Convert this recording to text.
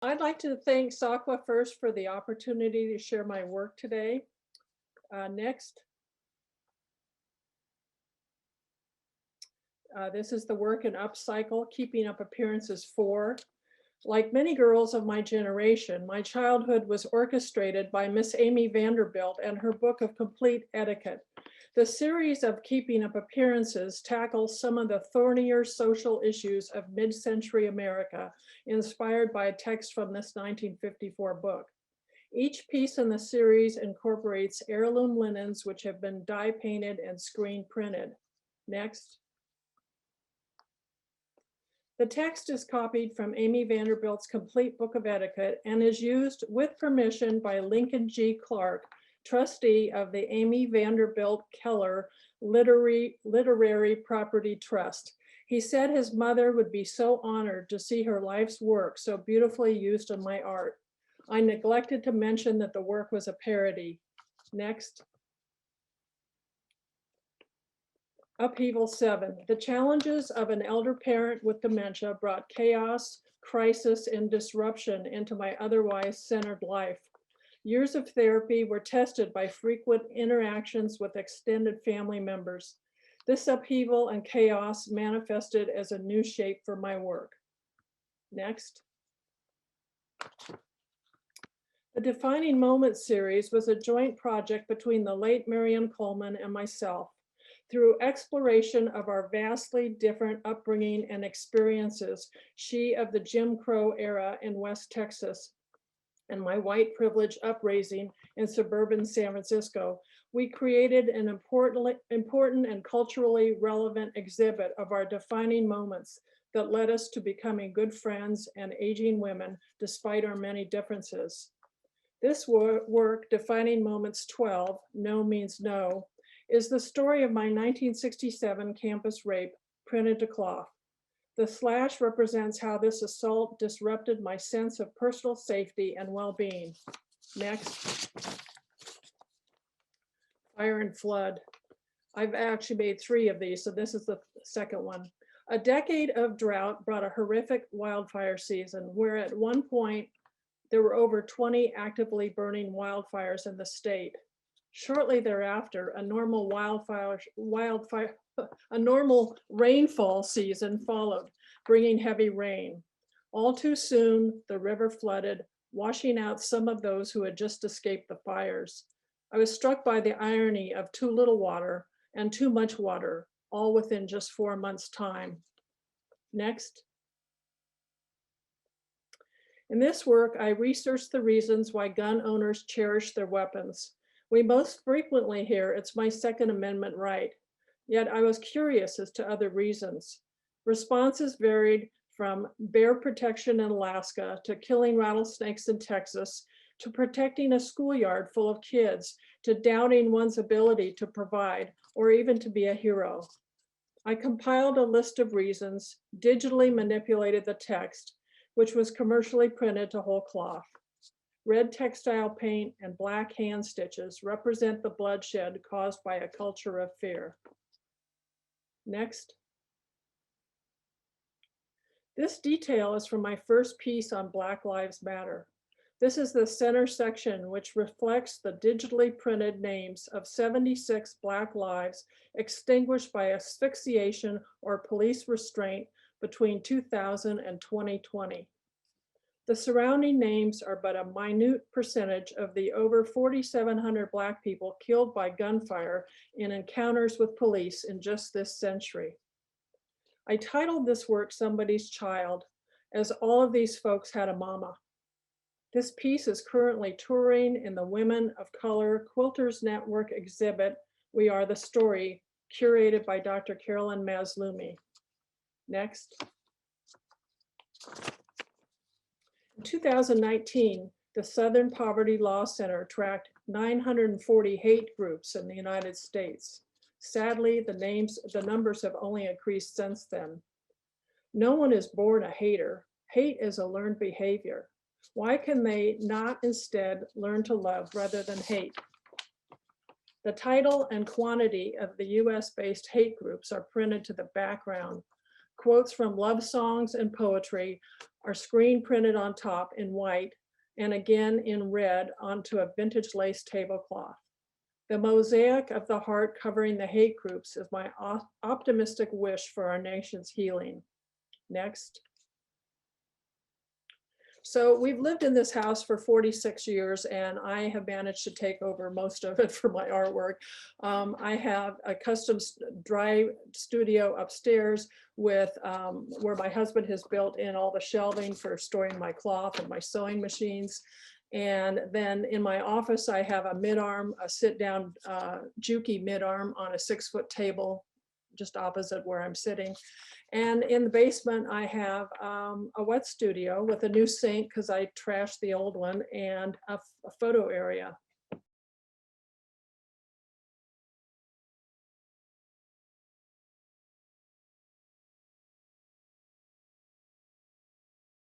I'd like to thank SAQA first for the opportunity to share my work today. Next, this is the work in Upcycle, Keeping Up Appearances 4. Like many girls of my generation, my childhood was orchestrated by Miss Amy Vanderbilt and her book of complete etiquette. The series of Keeping Up Appearances tackles some of the thornier social issues of mid-century America, inspired by a text from this 1954 book. Each piece in the series incorporates heirloom linens which have been dye painted and screen printed. Next. The text is copied from Amy Vanderbilt's Complete Book of Etiquette and is used with permission by Lincoln G. Clark, trustee of the Amy Vanderbilt Keller Literary Property Trust. He said his mother would be so honored to see her life's work so beautifully used in my art. I neglected to mention that the work was a parody. Next. Upheaval 7. The challenges of an elder parent with dementia brought chaos, crisis, and disruption into my otherwise centered life. Years of therapy were tested by frequent interactions with extended family members. This upheaval and chaos manifested as a new shape for my work. Next. The Defining Moments series was a joint project between the late Marion Coleman and myself. Through exploration of our vastly different upbringing and experiences, she of the Jim Crow era in West Texas and my white privilege upraising in suburban San Francisco, we created an important and culturally relevant exhibit of our defining moments that led us to becoming good friends and aging women despite our many differences. This work, Defining Moments 12, No Means No, is the story of my 1967 campus rape printed to cloth. The slash represents how this assault disrupted my sense of personal safety and well-being. Next. Fire and Flood. I've actually made 3 of these, so this is the second one. A decade of drought brought a horrific wildfire season where at one point there were over 20 actively burning wildfires in the state. Shortly thereafter, a normal rainfall season followed, bringing heavy rain. All too soon, the river flooded, washing out some of those who had just escaped the fires. I was struck by the irony of too little water and too much water, all within just 4 months' time. Next. In this work, I researched the reasons why gun owners cherish their weapons. We most frequently hear it's my Second Amendment right, yet I was curious as to other reasons. Responses varied from bear protection in Alaska to killing rattlesnakes in Texas to protecting a schoolyard full of kids to doubting one's ability to provide or even to be a hero. I compiled a list of reasons, digitally manipulated the text, which was commercially printed to whole cloth. Red textile paint and black hand stitches represent the bloodshed caused by a culture of fear. Next. This detail is from my first piece on Black Lives Matter. This is the center section, which reflects the digitally printed names of 76 Black lives extinguished by asphyxiation or police restraint between 2000 and 2020. The surrounding names are but a minute percentage of the over 4,700 Black people killed by gunfire in encounters with police in just this century. I titled this work Somebody's Child, as all of these folks had a mama. This piece is currently touring in the Women of Color Quilters Network exhibit, We Are the Story, curated by Dr. Carolyn Mazlumi. Next. In 2019, the Southern Poverty Law Center tracked 940 hate groups in the United States. Sadly, the numbers have only increased since then. No one is born a hater. Hate is a learned behavior. Why can they not instead learn to love rather than hate? The title and quantity of the US-based hate groups are printed to the background. Quotes from love songs and poetry are screen printed on top in white and again in red onto a vintage lace tablecloth. The mosaic of the heart covering the hate groups is my optimistic wish for our nation's healing. Next. So we've lived in this house for 46 years and I have managed to take over most of it for my artwork. I have a custom dry studio upstairs with where my husband has built in all the shelving for storing my cloth and my sewing machines. And then in my office, I have a mid-arm, a sit-down Juki mid-arm on a 6-foot table just opposite where I'm sitting. And in the basement, I have a wet studio with a new sink because I trashed the old one and a photo area.